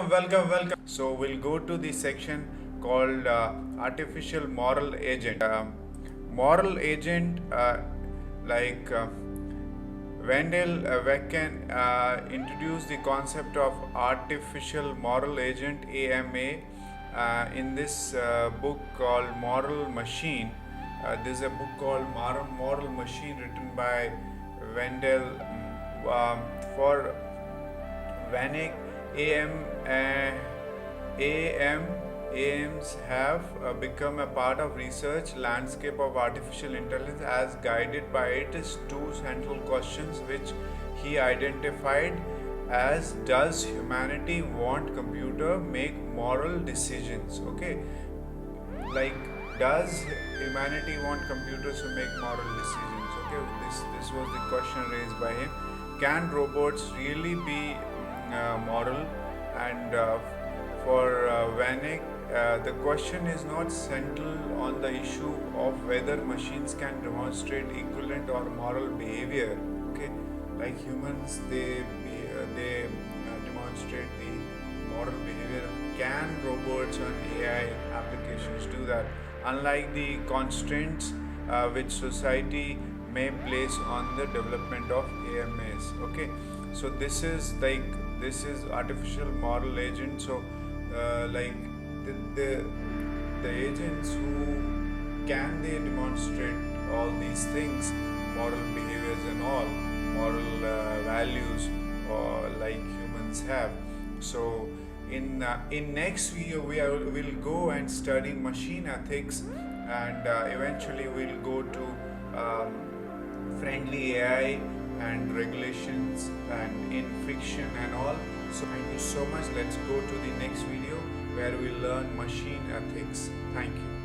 welcome. So we'll go to the section called artificial moral agent. Moral agent, like Wendell Wecken introduced the concept of artificial moral agent (AMA) in this book called Moral Machine. This is a book called Moral Machine written by Wendell for Vanek. AM, AMs have become a part of research landscape of artificial intelligence as guided by its two central questions which he identified as: does humanity want computer make moral decisions? Okay, like, does humanity want computers to make moral decisions? Okay, this was the question raised by him. Can robots really be moral? And for Vanek, the question is not central on the issue of whether machines can demonstrate equivalent or moral behavior. Okay, like humans, they demonstrate the moral behavior. Can robots and AI applications do that? Unlike the constraints which society may place on the development of AMAs. Okay, so this is artificial moral agent. So like the agents who can they demonstrate all these things, moral behaviors and all moral values, like humans have. So in next video we'll go and study machine ethics, and eventually we'll go to friendly AI and regulations and in fiction and all. So thank you so much. Let's go to the next video where we learn machine ethics. Thank you.